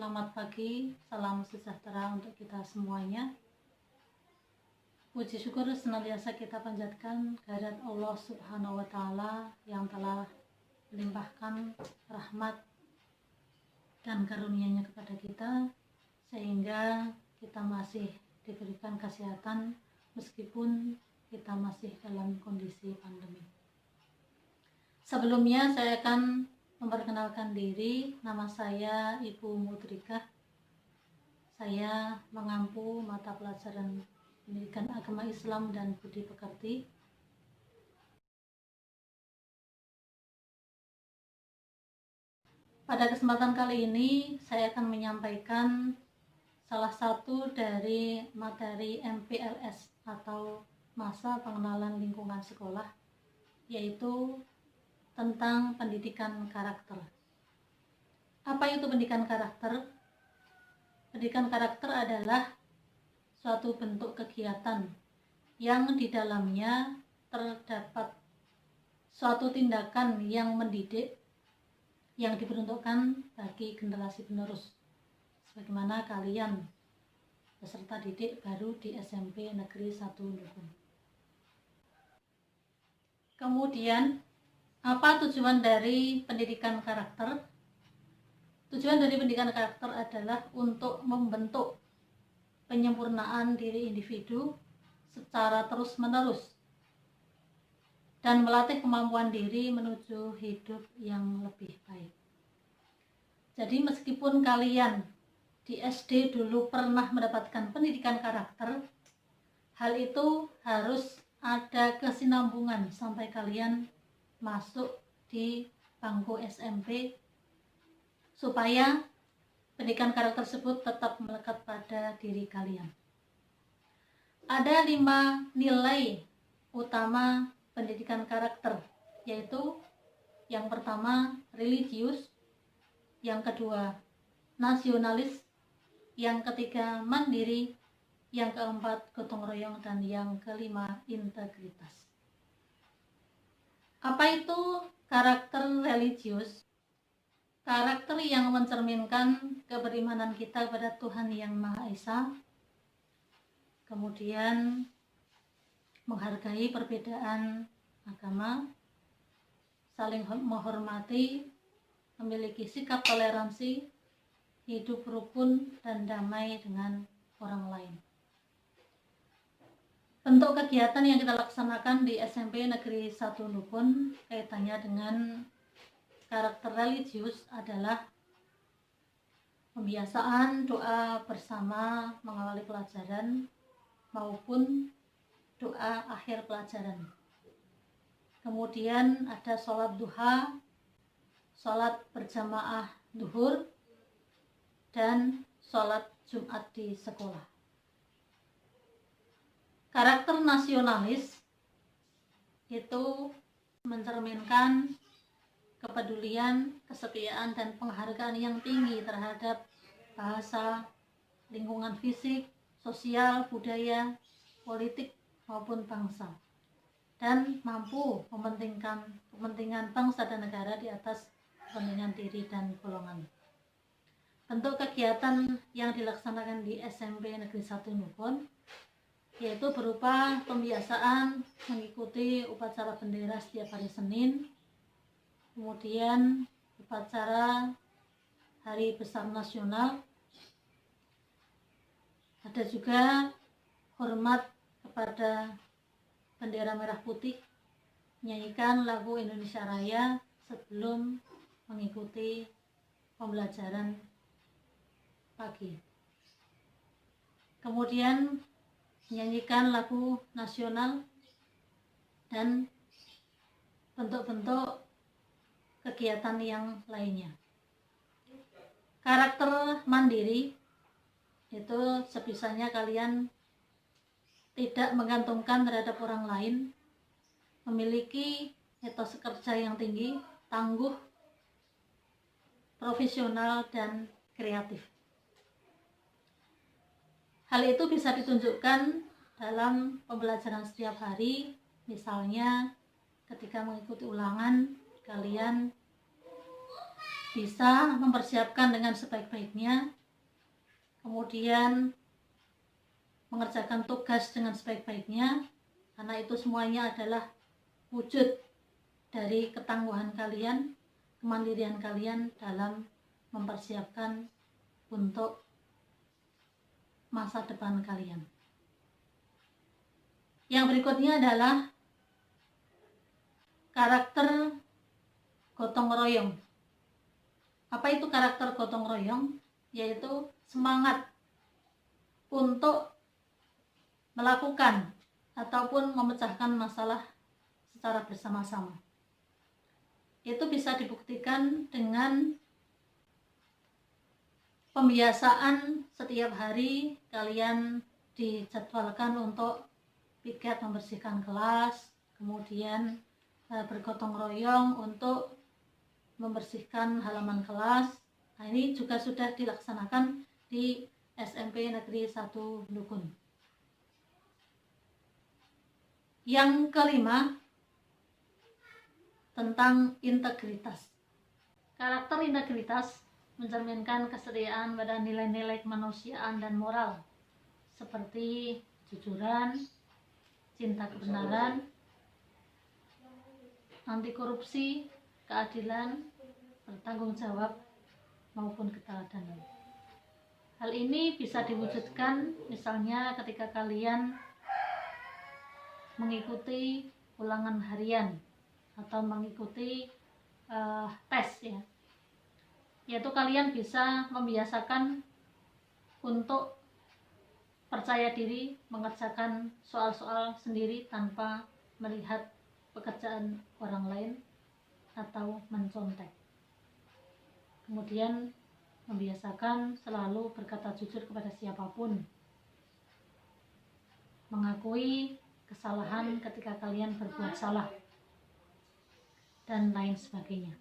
Selamat pagi, salam sejahtera untuk kita semuanya. Puji syukur senantiasa kita panjatkan kehadirat Allah Subhanahu wa Ta'ala yang telah melimpahkan rahmat dan karunia-Nya kepada kita, sehingga kita masih diberikan kesehatan meskipun kita masih dalam kondisi pandemi. Sebelumnya saya akan memperkenalkan diri. Nama saya Ibu Mudrikah. Saya mengampu mata pelajaran Pendidikan Agama Islam dan Budi Pekerti. Pada kesempatan kali ini saya akan menyampaikan salah satu dari materi MPLS atau Masa Pengenalan Lingkungan Sekolah, yaitu tentang pendidikan karakter. Apa itu pendidikan karakter? Pendidikan karakter adalah suatu bentuk kegiatan yang di dalamnya terdapat suatu tindakan yang mendidik yang diperuntukkan bagi generasi penerus, sebagaimana kalian peserta didik baru di SMP Negeri 1 Nukun. Kemudian, apa tujuan dari pendidikan karakter? Tujuan dari pendidikan karakter adalah untuk membentuk penyempurnaan diri individu secara terus-menerus dan melatih kemampuan diri menuju hidup yang lebih baik. Jadi meskipun kalian di SD dulu pernah mendapatkan pendidikan karakter, hal itu harus ada kesinambungan sampai kalian masuk di bangku SMP supaya pendidikan karakter tersebut tetap melekat pada diri kalian. Ada 5 nilai utama pendidikan karakter, yaitu yang pertama religius, yang kedua nasionalis, yang ketiga mandiri, yang keempat gotong royong, dan yang kelima integritas. Apa itu karakter religius? Karakter yang mencerminkan keberimanan kita kepada Tuhan Yang Maha Esa, kemudian menghargai perbedaan agama, saling menghormati, memiliki sikap toleransi, hidup rukun dan damai dengan orang lain. Bentuk kegiatan yang kita laksanakan di SMP Negeri 1 Nukun kaitannya dengan karakter religius adalah pembiasaan doa bersama mengawali pelajaran maupun doa akhir pelajaran. Kemudian ada sholat duha, sholat berjamaah duhur, dan sholat Jumat di sekolah. Karakter nasionalis itu mencerminkan kepedulian, kesetiaan, dan penghargaan yang tinggi terhadap bahasa, lingkungan fisik, sosial, budaya, politik, maupun bangsa, dan mampu mementingkan kepentingan bangsa dan negara di atas kepentingan diri dan golongan. Bentuk kegiatan yang dilaksanakan di SMP Negeri 1 Nukun yaitu berupa pembiasaan mengikuti upacara bendera setiap hari Senin, kemudian upacara Hari Besar Nasional, ada juga hormat kepada bendera merah putih, menyanyikan lagu Indonesia Raya sebelum mengikuti pembelajaran pagi. Kemudian menyanyikan lagu nasional dan bentuk-bentuk kegiatan yang lainnya. Karakter mandiri itu sebisanya kalian tidak menggantungkan terhadap orang lain, memiliki etos kerja yang tinggi, tangguh, profesional, dan kreatif. Hal itu bisa ditunjukkan dalam pembelajaran setiap hari, misalnya ketika mengikuti ulangan, kalian bisa mempersiapkan dengan sebaik-baiknya, kemudian mengerjakan tugas dengan sebaik-baiknya, karena itu semuanya adalah wujud dari ketangguhan kalian, kemandirian kalian dalam mempersiapkan untuk masa depan kalian. Yang berikutnya adalah karakter gotong royong. Apa itu karakter gotong royong? Yaitu semangat untuk melakukan ataupun memecahkan masalah secara bersama-sama. Itu bisa dibuktikan dengan pembiasaan setiap hari kalian dijadwalkan untuk piket membersihkan kelas, kemudian bergotong royong untuk membersihkan halaman kelas. Nah, ini juga sudah dilaksanakan di SMP Negeri 1 Dukun. Yang kelima, tentang integritas. Karakter integritas mencerminkan kesetiaan pada nilai-nilai kemanusiaan dan moral seperti kejujuran, cinta kebenaran, anti korupsi, keadilan, bertanggung jawab, maupun keteladanan. Hal ini bisa diwujudkan misalnya ketika kalian mengikuti ulangan harian atau mengikuti tes ya, yaitu kalian bisa membiasakan untuk percaya diri mengerjakan soal-soal sendiri tanpa melihat pekerjaan orang lain atau mencontek. Kemudian membiasakan selalu berkata jujur kepada siapapun, mengakui kesalahan ketika kalian berbuat salah, dan lain sebagainya.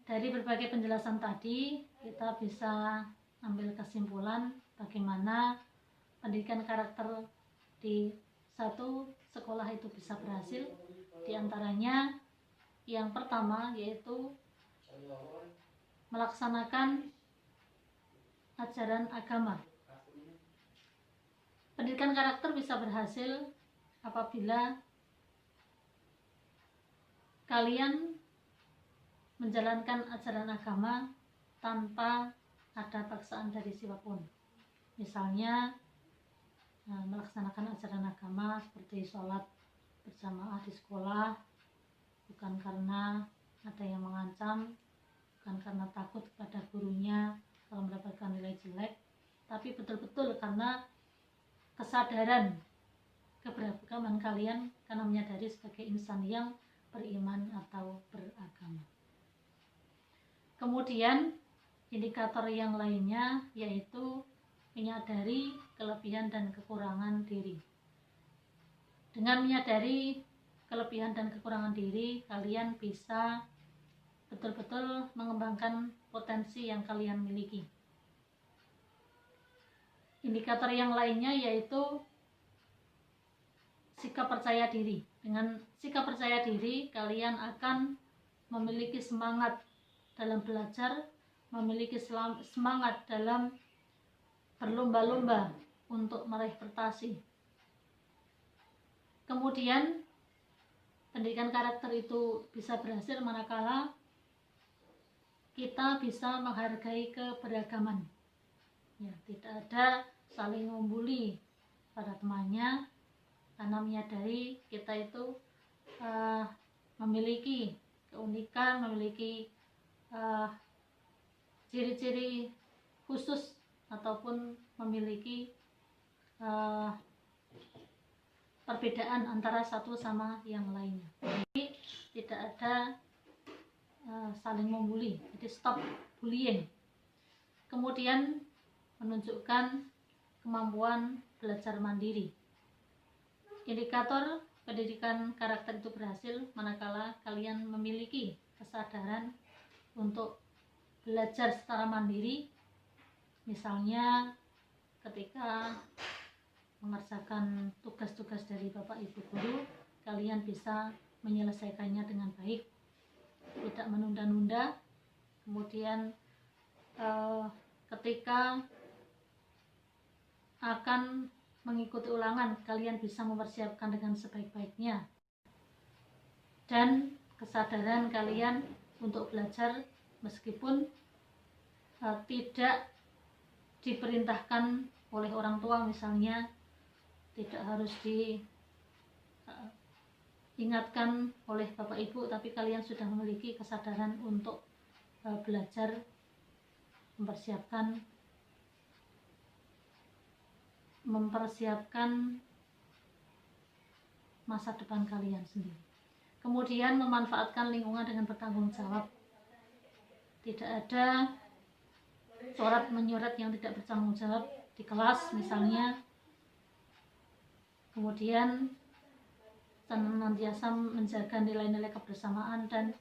Dari berbagai penjelasan tadi, kita bisa ambil kesimpulan bagaimana pendidikan karakter di satu sekolah itu bisa berhasil. Di antaranya yang pertama yaitu melaksanakan ajaran agama. Pendidikan karakter bisa berhasil apabila kalian menjalankan ajaran agama tanpa ada paksaan dari siapapun. Misalnya melaksanakan ajaran agama seperti sholat berjamaah di sekolah, bukan karena ada yang mengancam, bukan karena takut kepada gurunya kalau mendapatkan nilai jelek, tapi betul-betul karena kesadaran keberagaman kalian, karena menyadari sebagai insan yang beriman atau beragama. Kemudian indikator yang lainnya yaitu menyadari kelebihan dan kekurangan diri. Dengan menyadari kelebihan dan kekurangan diri, kalian bisa betul-betul mengembangkan potensi yang kalian miliki. Indikator yang lainnya yaitu sikap percaya diri. Dengan sikap percaya diri, kalian akan memiliki semangat dalam belajar, memiliki semangat dalam berlomba-lomba untuk meraih prestasi. Kemudian pendidikan karakter itu bisa berhasil manakala kita bisa menghargai keberagaman. Ya, tidak ada saling membuli pada temannya, karena menyadari kita itu memiliki keunikan, memiliki ciri-ciri khusus ataupun memiliki perbedaan antara satu sama yang lainnya. Jadi tidak ada saling membuli, jadi stop bullying. Kemudian menunjukkan kemampuan belajar mandiri. Indikator pendidikan karakter itu berhasil manakala kalian memiliki kesadaran untuk belajar secara mandiri. Misalnya ketika mengerjakan tugas-tugas dari Bapak Ibu guru, kalian bisa menyelesaikannya dengan baik, tidak menunda-nunda, Kemudian ketika akan mengikuti ulangan, kalian bisa mempersiapkan dengan sebaik-baiknya, dan kesadaran kalian untuk belajar meskipun tidak diperintahkan oleh orang tua, misalnya tidak harus diingatkan oleh bapak ibu, tapi kalian sudah memiliki kesadaran untuk belajar, mempersiapkan masa depan kalian sendiri. Kemudian memanfaatkan lingkungan dengan bertanggung jawab. Tidak ada coret menyurat yang tidak bertanggung jawab di kelas misalnya. Kemudian senantiasa menjaga nilai-nilai kebersamaan dan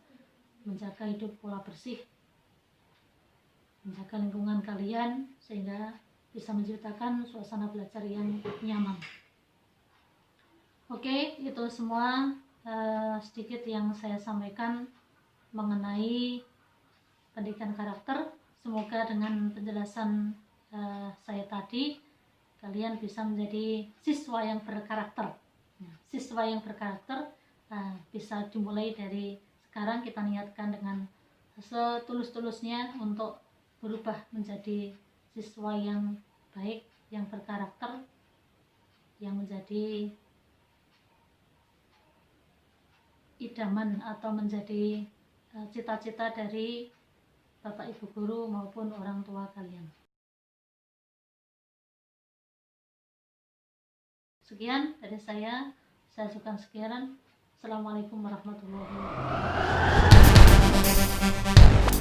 menjaga hidup pola bersih, menjaga lingkungan kalian sehingga bisa menciptakan suasana belajar yang nyaman. Oke, itu semua sedikit yang saya sampaikan mengenai pendidikan karakter. Semoga dengan penjelasan saya tadi kalian bisa menjadi siswa yang berkarakter. Siswa yang berkarakter bisa dimulai dari sekarang. Kita niatkan dengan setulus-tulusnya untuk berubah menjadi siswa yang baik, yang berkarakter, yang menjadi idaman atau menjadi cita-cita dari bapak ibu guru maupun orang tua kalian. Sekian dari saya ucapkan sekian. Assalamualaikum warahmatullahi wabarakatuh.